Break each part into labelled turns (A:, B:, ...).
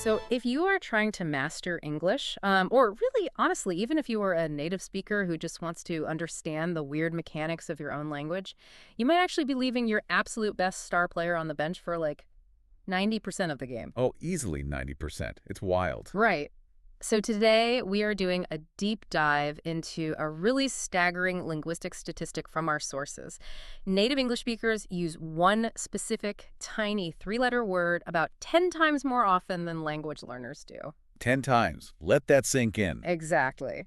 A: So if you are trying to master English, or really, honestly, even if you are a native speaker who just wants to understand the weird mechanics of your own language, you might actually be leaving your absolute best star player on the bench for like 90% of the game.
B: Oh, easily 90%. It's wild.
A: Right. So today we are doing a deep dive into a really staggering linguistic statistic from our sources. Native English speakers use one specific, tiny three-letter word about 10 times more often than language learners do.
B: 10 times. Let that sink in.
A: Exactly.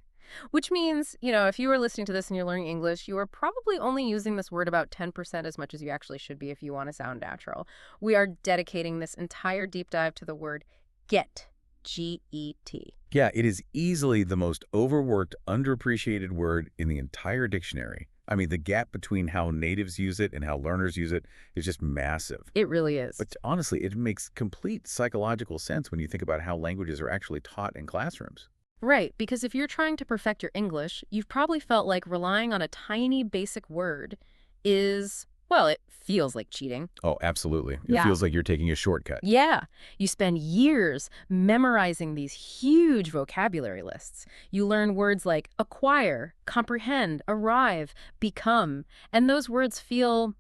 A: Which means, if you were listening to this and you're learning English, you are probably only using this word about 10% as much as you actually should be if you want to sound natural. We are dedicating this entire deep dive to the word get. G-E-T.
B: Yeah, it is easily the most overworked, underappreciated word in the entire dictionary. I mean, the gap between how natives use it and how learners use it is just massive.
A: It really is.
B: But honestly, it makes complete psychological sense when you think about how languages are actually taught in classrooms.
A: Right, because if you're trying to perfect your English, you've probably felt like relying on a tiny basic word is, well, it feels like cheating.
B: Oh, absolutely. It
A: Yeah.
B: feels like you're taking a shortcut.
A: Yeah, you spend years memorizing these huge vocabulary lists. You learn words like acquire, comprehend, arrive, become, and those words feel,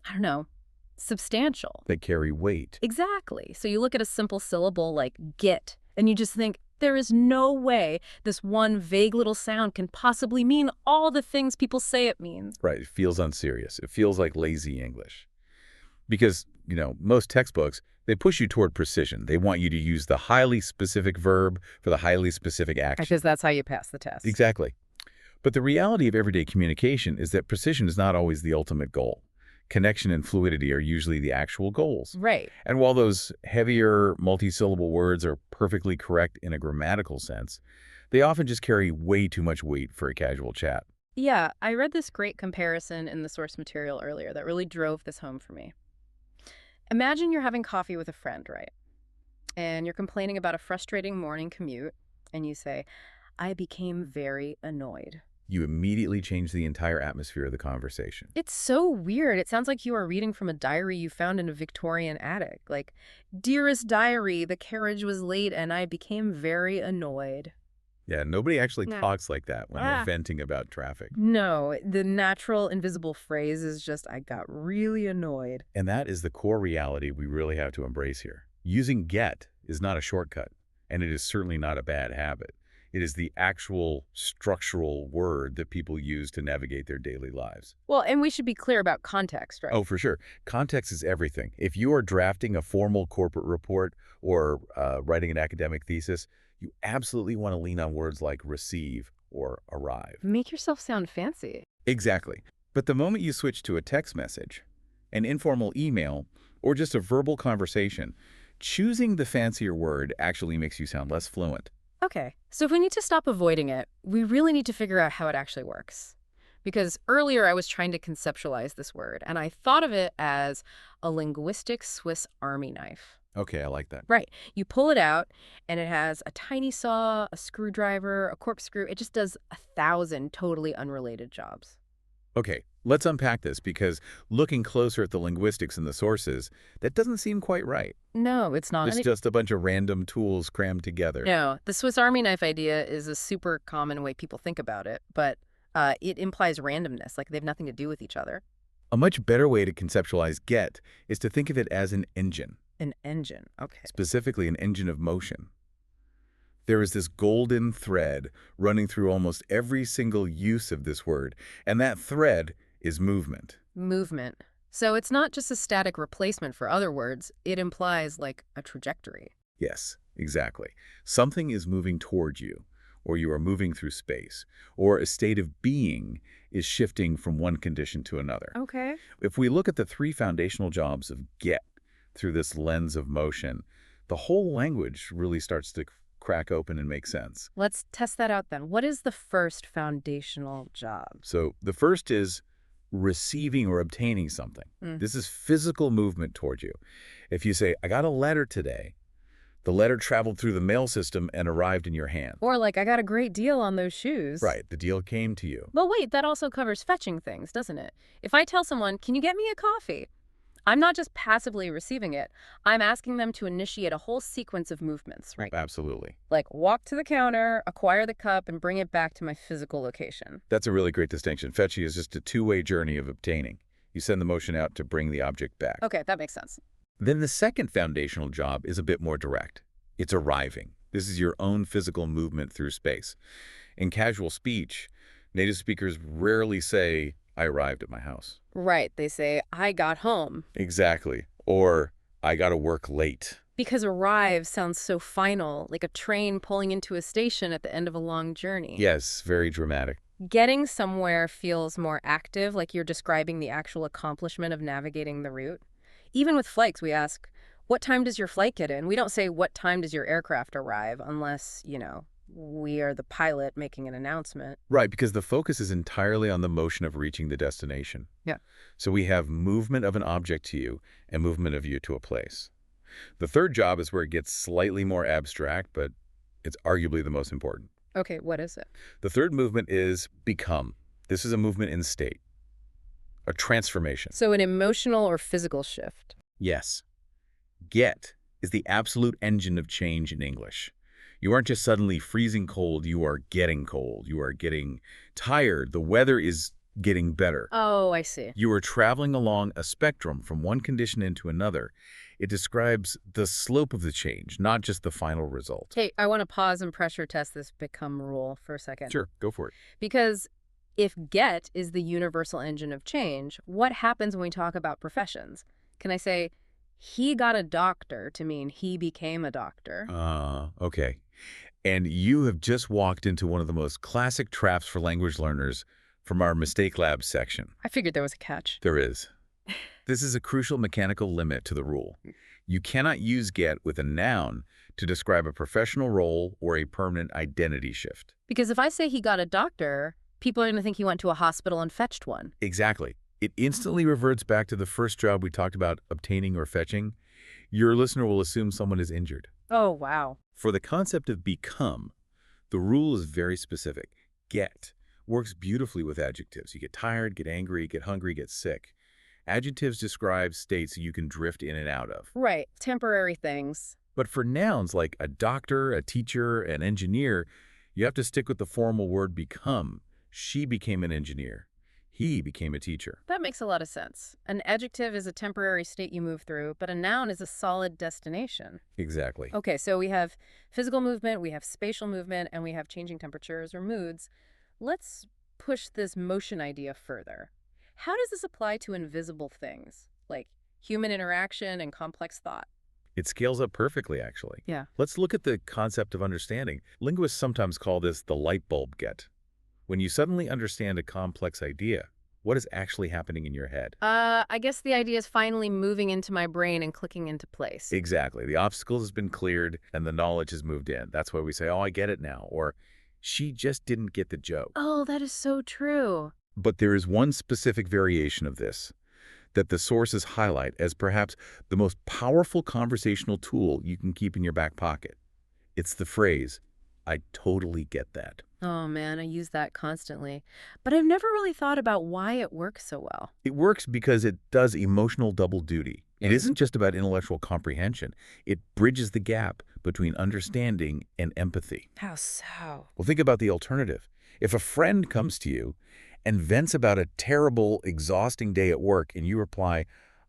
A: I don't know, substantial.
B: They carry weight.
A: Exactly. So you look at a simple syllable like get, and you just think, there is no way this one vague little sound can possibly mean all the things people say it means.
B: Right. It feels unserious. It feels like lazy English. Because, most textbooks, they push you toward precision. They want you to use the highly specific verb for the highly specific action.
A: Because that's how you pass the test.
B: Exactly. But the reality of everyday communication is that precision is not always the ultimate goal. Connection and fluidity are usually the actual goals.
A: Right.
B: And while those heavier multisyllable words are perfectly correct in a grammatical sense, they often just carry way too much weight for a casual chat.
A: Yeah, I read this great comparison in the source material earlier that really drove this home for me. Imagine you're having coffee with a friend, right? And you're complaining about a frustrating morning commute, and you say, I became very annoyed.
B: You immediately change the entire atmosphere of the conversation.
A: It's so weird. It sounds like you are reading from a diary you found in a Victorian attic. Like, dearest diary, the carriage was late and I became very annoyed.
B: Yeah, nobody actually
A: No.
B: talks like that when they're venting about traffic.
A: No, the natural invisible phrase is just, I got really annoyed.
B: And that is the core reality we really have to embrace here. Using get is not a shortcut, and it is certainly not a bad habit. It is the actual structural word that people use to navigate their daily lives.
A: Well, and we should be clear about context, right?
B: Oh, for sure. Context is everything. If you are drafting a formal corporate report or writing an academic thesis, you absolutely want to lean on words like receive or arrive.
A: Make yourself sound fancy.
B: Exactly. But the moment you switch to a text message, an informal email, or just a verbal conversation, choosing the fancier word actually makes you sound less fluent.
A: Okay, so if we need to stop avoiding it, we really need to figure out how it actually works. Because earlier I was trying to conceptualize this word, and I thought of it as a linguistic Swiss Army knife.
B: Okay, I like that.
A: Right. You pull it out, and it has a tiny saw, a screwdriver, a corkscrew. It just does 1,000 totally unrelated jobs.
B: Okay, let's unpack this because looking closer at the linguistics and the sources, that doesn't seem quite right.
A: No, it's not.
B: It's just a bunch of random tools crammed together.
A: No, the Swiss Army knife idea is a super common way people think about it, but it implies randomness, like they have nothing to do with each other.
B: A much better way to conceptualize get is to think of it as an engine,
A: An engine, okay.
B: specifically an engine of motion. There is this golden thread running through almost every single use of this word, and that thread is movement.
A: Movement. So it's not just a static replacement for other words, it implies like a trajectory.
B: Yes, exactly. Something is moving toward you, or you are moving through space, or a state of being is shifting from one condition to another.
A: Okay.
B: If we look at the three foundational jobs of get through this lens of motion, the whole language really starts to crack open and make sense.
A: Let's test that out then. What is the first foundational job?
B: So the first is receiving or obtaining something. This is physical movement toward you. If you say, I got a letter today, the letter traveled through the mail system and arrived in your hand.
A: Or like, I got a great deal on those shoes.
B: Right, the deal came to you.
A: Well, wait, that also covers fetching things, doesn't it? If I tell someone, can you get me a coffee? I'm not just passively receiving it. I'm asking them to initiate a whole sequence of movements, right?
B: Absolutely.
A: Like walk to the counter, acquire the cup, and bring it back to my physical location.
B: That's a really great distinction. Fetching is just a two-way journey of obtaining. You send the motion out to bring the object back.
A: Okay, that makes sense.
B: Then the second foundational job is a bit more direct. It's arriving. This is your own physical movement through space. In casual speech, native speakers rarely say, I arrived at my house.
A: Right, they say, I got home.
B: Exactly. Or, I got to work late.
A: Because arrive sounds so final, like a train pulling into a station at the end of a long journey.
B: Yes, very dramatic.
A: Getting somewhere feels more active, like you're describing the actual accomplishment of navigating the route. Even with flights, we ask, what time does your flight get in? We don't say, what time does your aircraft arrive, unless, we are the pilot making an announcement.
B: Right, because the focus is entirely on the motion of reaching the destination.
A: Yeah.
B: So we have movement of an object to you and movement of you to a place. The third job is where it gets slightly more abstract, but it's arguably the most important.
A: Okay, what is it?
B: The third movement is become. This is a movement in state, a transformation.
A: So an emotional or physical shift.
B: Yes. Get is the absolute engine of change in English. You aren't just suddenly freezing cold, you are getting cold. You are getting tired. The weather is getting better.
A: Oh, I see.
B: You are traveling along a spectrum from one condition into another. It describes the slope of the change, not just the final result.
A: Hey, I want to pause and pressure test this become rule for a second.
B: Sure, go for it.
A: Because if get is the universal engine of change, what happens when we talk about professions? Can I say, he got a doctor to mean he became a doctor?
B: Okay. And you have just walked into one of the most classic traps for language learners from our Mistake Lab section.
A: I figured there was a catch.
B: There is. This is a crucial mechanical limit to the rule. You cannot use get with a noun to describe a professional role or a permanent identity shift.
A: Because if I say he got a doctor, people are going to think he went to a hospital and fetched one.
B: Exactly. It instantly reverts back to the first job we talked about, obtaining or fetching. Your listener will assume someone is injured.
A: Oh, wow.
B: For the concept of become, the rule is very specific. Get works beautifully with adjectives. You get tired, get angry, get hungry, get sick. Adjectives describe states you can drift in and out of.
A: Right. Temporary things.
B: But for nouns like a doctor, a teacher, an engineer, you have to stick with the formal word become. She became an engineer. He became a teacher.
A: That makes a lot of sense. An adjective is a temporary state you move through, but a noun is a solid destination.
B: Exactly.
A: Okay, so we have physical movement, we have spatial movement, and we have changing temperatures or moods. Let's push this motion idea further. How does this apply to invisible things, like human interaction and complex thought?
B: It scales up perfectly, actually.
A: Yeah.
B: Let's look at the concept of understanding. Linguists sometimes call this the light bulb get. When you suddenly understand a complex idea, what is actually happening in your head?
A: I guess the idea is finally moving into my brain and clicking into place.
B: Exactly. The obstacle has been cleared and the knowledge has moved in. That's why we say, oh, I get it now. Or, she just didn't get the joke.
A: Oh, that is so true.
B: But there is one specific variation of this that the sources highlight as perhaps the most powerful conversational tool you can keep in your back pocket. It's the phrase, I totally get that.
A: Oh man, I use that constantly. But I've never really thought about why it works so well.
B: It works because it does emotional double duty. It isn't just about intellectual comprehension. It bridges the gap between understanding and empathy.
A: How so?
B: Well, think about the alternative. If a friend comes to you and vents about a terrible, exhausting day at work, and you reply,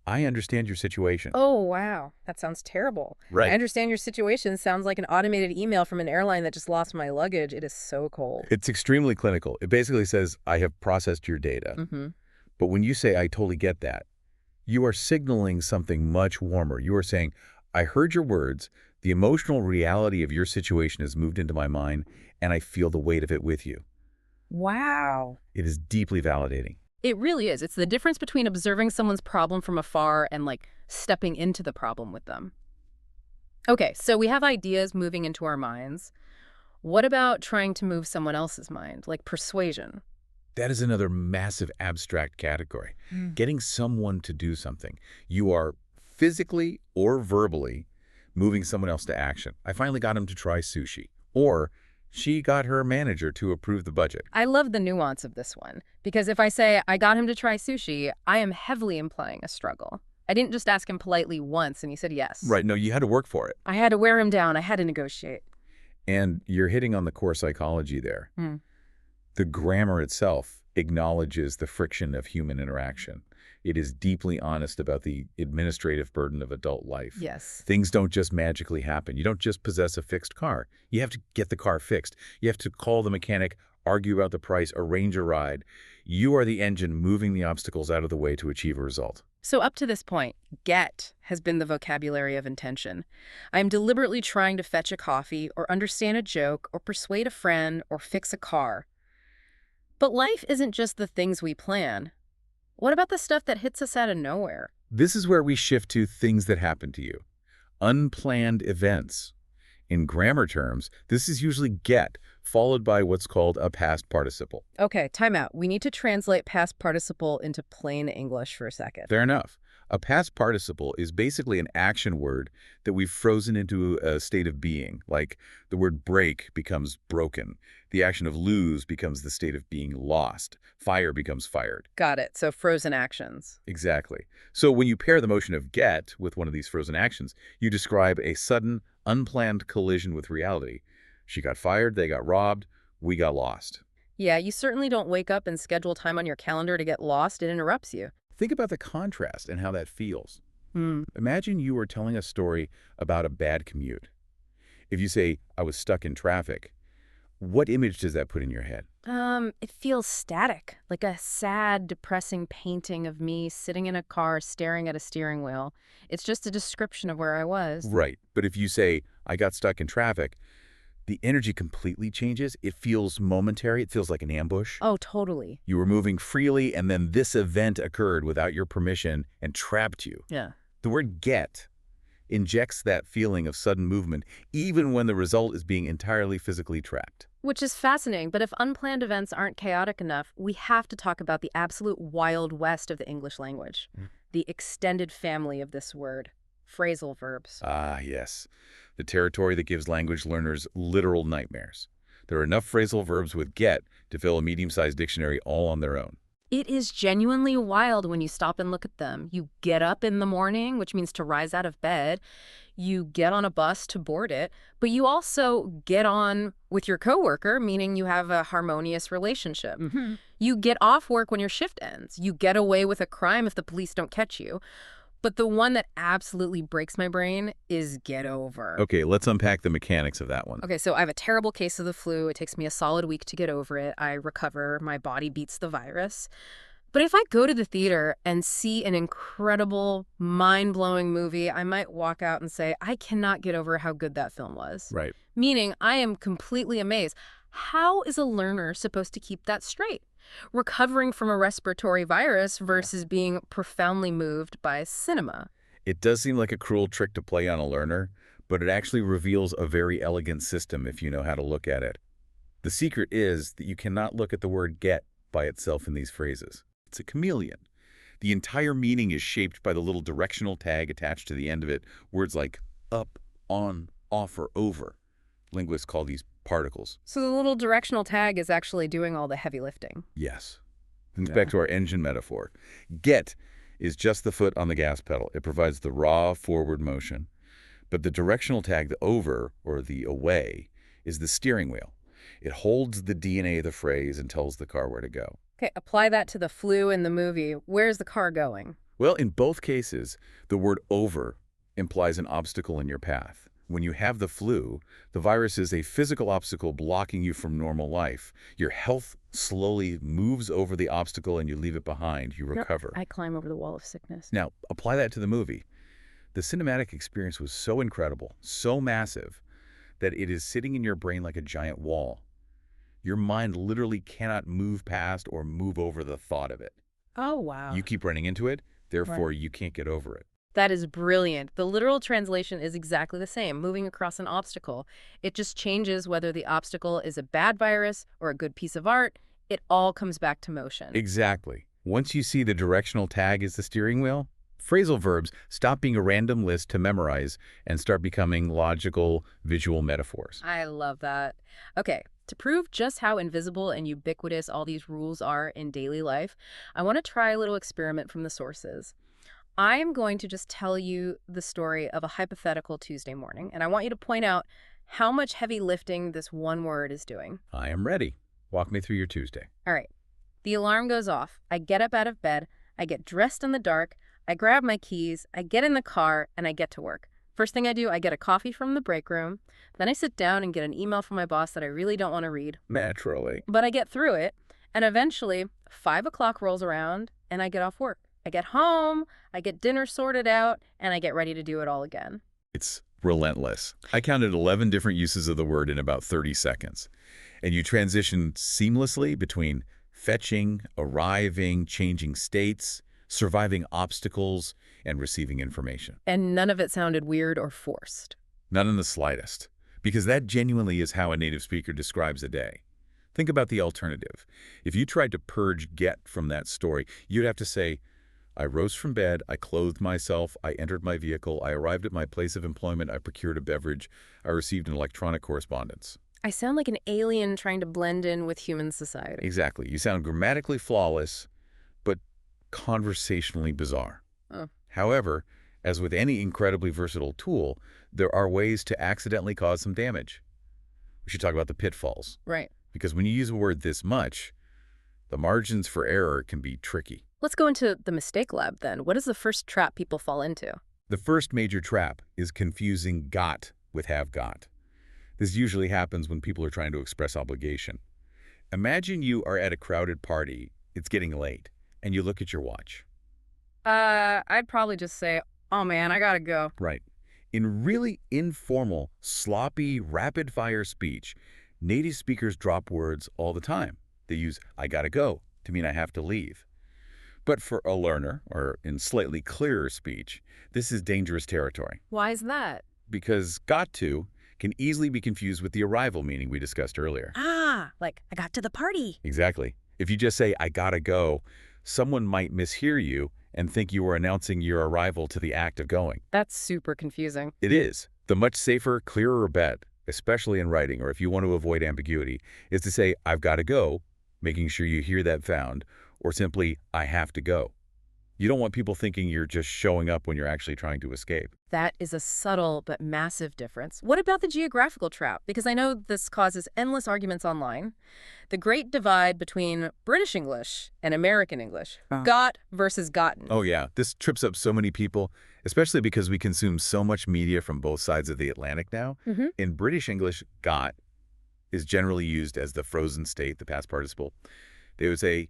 B: I understand your situation.
A: Oh, wow. That sounds terrible.
B: Right.
A: I understand your situation sounds like an automated email from an airline that just lost my luggage. It is so cold.
B: It's extremely clinical. It basically says, I have processed your data.
A: Mm-hmm.
B: But when you say, I totally get that, you are signaling something much warmer. You are saying, I heard your words, the emotional reality of your situation has moved into my mind, and I feel the weight of it with you.
A: Wow.
B: It is deeply validating.
A: It really is. It's the difference between observing someone's problem from afar and, like, stepping into the problem with them. Okay, so we have ideas moving into our minds. What about trying to move someone else's mind, like persuasion?
B: That is another massive abstract category. Getting someone to do something. You are physically or verbally moving someone else to action. I finally got him to try sushi. Or she got her manager to approve the budget.
A: I love the nuance of this one, because if I say, I got him to try sushi, I am heavily implying a struggle. I didn't just ask him politely once and he said yes.
B: Right, no, you had to work for it.
A: I had to wear him down. I had to negotiate.
B: And you're hitting on the core psychology there.
A: Hmm.
B: The grammar itself acknowledges the friction of human interaction. It is deeply honest about the administrative burden of adult life.
A: Yes.
B: Things don't just magically happen. You don't just possess a fixed car. You have to get the car fixed. You have to call the mechanic, argue about the price, arrange a ride. You are the engine moving the obstacles out of the way to achieve a result.
A: So up to this point, get has been the vocabulary of intention. I am deliberately trying to fetch a coffee or understand a joke or persuade a friend or fix a car. But life isn't just the things we plan. What about the stuff that hits us out of nowhere?
B: This is where we shift to things that happen to you. Unplanned events. In grammar terms, this is usually get, followed by what's called a past participle.
A: Okay, time out. We need to translate past participle into plain English for a second.
B: Fair enough. A past participle is basically an action word that we've frozen into a state of being, like the word break becomes broken. The action of lose becomes the state of being lost. Fire becomes fired.
A: Got it. So frozen actions.
B: Exactly. So when you pair the motion of get with one of these frozen actions, you describe a sudden, unplanned collision with reality. She got fired, they got robbed, we got lost.
A: Yeah, you certainly don't wake up and schedule time on your calendar to get lost. It interrupts you.
B: Think about the contrast and how that feels.
A: Hmm.
B: Imagine you were telling a story about a bad commute. If you say, I was stuck in traffic, what image does that put in your head?
A: It feels static, like a sad, depressing painting of me sitting in a car staring at a steering wheel. It's just a description of where I was.
B: Right. But if you say, I got stuck in traffic, the energy completely changes. It feels momentary. It feels like an ambush.
A: Oh, totally.
B: You were moving freely, and then this event occurred without your permission and trapped you.
A: Yeah.
B: The word get injects that feeling of sudden movement, even when the result is being entirely physically trapped.
A: Which is fascinating, but if unplanned events aren't chaotic enough, we have to talk about the absolute wild west of the English language, the extended family of this word, phrasal verbs.
B: Ah, yes. The territory that gives language learners literal nightmares. There are enough phrasal verbs with get to fill a medium-sized dictionary all on their own.
A: It is genuinely wild when you stop and look at them. You get up in the morning, which means to rise out of bed. You get on a bus to board it, but you also get on with your coworker, meaning you have a harmonious relationship. You get off work when your shift ends. You get away with a crime if the police don't catch you. But the one that absolutely breaks my brain is get over.
B: Okay, let's unpack the mechanics of that one.
A: Okay, so I have a terrible case of the flu. It takes me a solid week to get over it. I recover. My body beats the virus. But if I go to the theater and see an incredible, mind-blowing movie, I might walk out and say, I cannot get over how good that film was.
B: Right.
A: Meaning, I am completely amazed. How is a learner supposed to keep that straight? Recovering from a respiratory virus versus being profoundly moved by cinema.
B: It does seem like a cruel trick to play on a learner, but it actually reveals a very elegant system if you know how to look at it. The secret is that you cannot look at the word get by itself in these phrases. It's a chameleon. The entire meaning is shaped by the little directional tag attached to the end of it, words like up, on, off, or over. Linguists call these particles.
A: So the little directional tag is actually doing all the heavy lifting.
B: Yes. Think back to our engine metaphor. Get is just the foot on the gas pedal. It provides the raw forward motion. But the directional tag, the over or the away, is the steering wheel. It holds the DNA of the phrase and tells the car where to go.
A: Okay, apply that to the flu in the movie. Where's the car going?
B: Well, in both cases, the word over implies an obstacle in your path. When you have the flu, the virus is a physical obstacle blocking you from normal life. Your health slowly moves over the obstacle and you leave it behind. You recover.
A: I climb over the wall of sickness.
B: Now, apply that to the movie. The cinematic experience was so incredible, so massive, that it is sitting in your brain like a giant wall. Your mind literally cannot move past or move over the thought of it.
A: Oh, wow.
B: You keep running into it, therefore you can't get over it.
A: That is brilliant. The literal translation is exactly the same, moving across an obstacle. It just changes whether the obstacle is a bad virus or a good piece of art. It all comes back to motion.
B: Exactly. Once you see the directional tag as the steering wheel, phrasal verbs stop being a random list to memorize and start becoming logical, visual metaphors.
A: I love that. Okay, to prove just how invisible and ubiquitous all these rules are in daily life, I want to try a little experiment from the sources. I'm going to just tell you the story of a hypothetical Tuesday morning, and I want you to point out how much heavy lifting this one word is doing.
B: I am ready. Walk me through your Tuesday.
A: All right. The alarm goes off. I get up out of bed. I get dressed in the dark. I grab my keys. I get in the car, and I get to work. First thing I do, I get a coffee from the break room. Then I sit down and get an email from my boss that I really don't want to read.
B: Naturally.
A: But I get through it, and eventually 5 o'clock rolls around, and I get off work. I get home, I get dinner sorted out, and I get ready to do it all again.
B: It's relentless. I counted 11 different uses of the word in about 30 seconds. And you transition seamlessly between fetching, arriving, changing states, surviving obstacles, and receiving information.
A: And none of it sounded weird or forced.
B: Not in the slightest. Because that genuinely is how a native speaker describes a day. Think about the alternative. If you tried to purge get from that story, you'd have to say, I rose from bed, I clothed myself, I entered my vehicle, I arrived at my place of employment, I procured a beverage, I received an electronic correspondence.
A: I sound like an alien trying to blend in with human society.
B: Exactly. You sound grammatically flawless, but conversationally bizarre.
A: Oh.
B: However, as with any incredibly versatile tool, there are ways to accidentally cause some damage. We should talk about the pitfalls.
A: Right.
B: Because when you use a word this much, the margins for error can be tricky.
A: Let's go into the mistake lab then. What is the first trap people fall into?
B: The first major trap is confusing got with have got. This usually happens when people are trying to express obligation. Imagine you are at a crowded party, it's getting late, and you look at your watch.
A: I'd probably just say, oh man, I gotta go.
B: Right. In really informal, sloppy, rapid-fire speech, native speakers drop words all the time. They use I gotta go to mean I have to leave. But for a learner, or in slightly clearer speech, this is dangerous territory.
A: Why is that?
B: Because got to can easily be confused with the arrival meaning we discussed earlier.
A: Ah, like I got to the party.
B: Exactly. If you just say, I gotta go, someone might mishear you and think you are announcing your arrival to the act of going.
A: That's super confusing.
B: It is. The much safer, clearer bet, especially in writing or if you want to avoid ambiguity, is to say, I've gotta go, making sure you hear that found, or simply, I have to go. You don't want people thinking you're just showing up when you're actually trying to escape.
A: That is a subtle but massive difference. What about the geographical trap? Because I know this causes endless arguments online. The great divide between British English and American English. Got versus gotten.
B: Oh yeah, this trips up so many people, especially because we consume so much media from both sides of the Atlantic now. In British English, got is generally used as the frozen state, the past participle. They would say,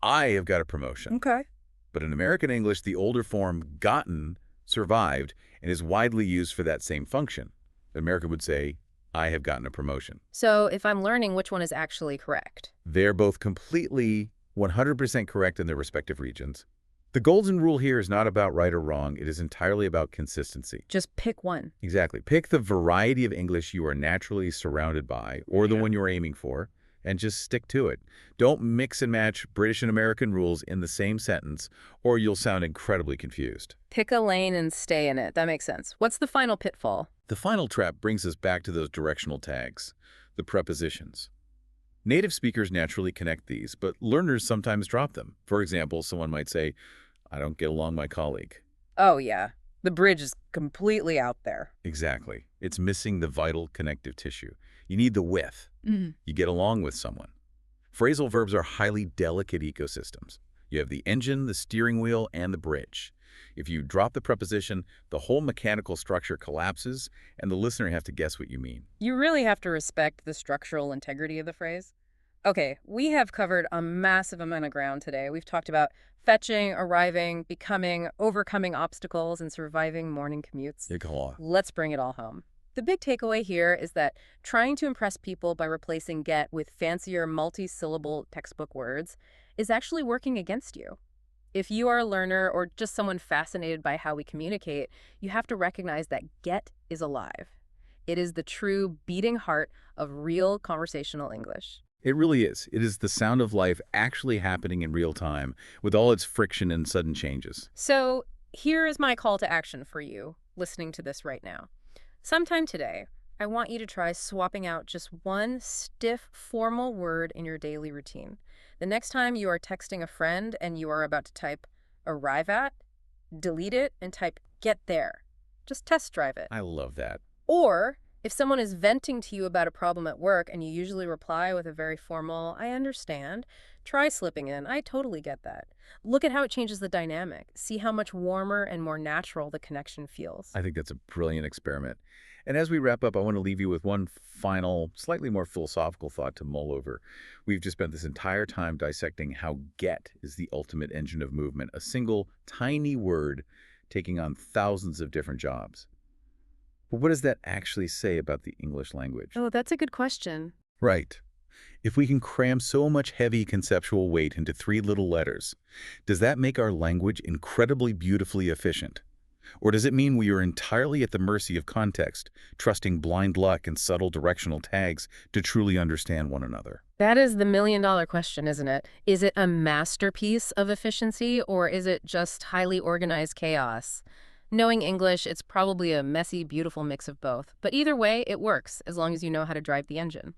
B: I have got a promotion.
A: Okay.
B: But in American English, the older form gotten survived and is widely used for that same function. America would say, I have gotten a promotion.
A: So if I'm learning which one is actually correct.
B: They're both completely 100% correct in their respective regions. The golden rule here is not about right or wrong. It is entirely about consistency.
A: Just pick one.
B: Exactly. Pick the variety of English you are naturally surrounded by, or the one you're aiming for, and just stick to it. Don't mix and match British and American rules in the same sentence, or you'll sound incredibly confused.
A: Pick a lane and stay in it. That makes sense. What's the final pitfall?
B: The final trap brings us back to those directional tags, the prepositions. Native speakers naturally connect these, but learners sometimes drop them. For example, someone might say, I don't get along with my colleague.
A: Oh, yeah. The bridge is completely out there.
B: Exactly. It's missing the vital connective tissue. You need the with. You get along with someone. Phrasal verbs are highly delicate ecosystems. You have the engine, the steering wheel, and the bridge. If you drop the preposition, the whole mechanical structure collapses, and the listener has to guess what you mean.
A: You really have to respect the structural integrity of the phrase. Okay, we have covered a massive amount of ground today. We've talked about fetching, arriving, becoming, overcoming obstacles, and surviving morning commutes. Let's bring it all home. The big takeaway here is that trying to impress people by replacing get with fancier multi-syllable textbook words is actually working against you. If you are a learner or just someone fascinated by how we communicate, you have to recognize that get is alive. It is the true beating heart of real conversational English.
B: It really is. It is the sound of life actually happening in real time with all its friction and sudden changes.
A: So here is my call to action for you listening to this right now. Sometime today, I want you to try swapping out just one stiff, formal word in your daily routine. The next time you are texting a friend and you are about to type arrive at, delete it, and type "get there." Just test drive it.
B: I love that.
A: Or, if someone is venting to you about a problem at work and you usually reply with a very formal, "I understand," try slipping in, "I totally get that." Look at how it changes the dynamic. See how much warmer and more natural the connection feels.
B: I think that's a brilliant experiment. And as we wrap up, I want to leave you with one final, slightly more philosophical thought to mull over. We've just spent this entire time dissecting how get is the ultimate engine of movement, a single tiny word taking on thousands of different jobs. But what does that actually say about the English language?
A: Oh, that's a good question.
B: Right. If we can cram so much heavy conceptual weight into three little letters, does that make our language incredibly beautifully efficient? Or does it mean we are entirely at the mercy of context, trusting blind luck and subtle directional tags to truly understand one another?
A: That is the million-dollar question, isn't it? Is it a masterpiece of efficiency, or is it just highly organized chaos? Knowing English, it's probably a messy, beautiful mix of both. But either way, it works, as long as you know how to drive the engine.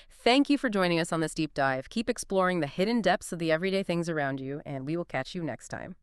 A: Thank you for joining us on this deep dive. Keep exploring the hidden depths of the everyday things around you, and we will catch you next time.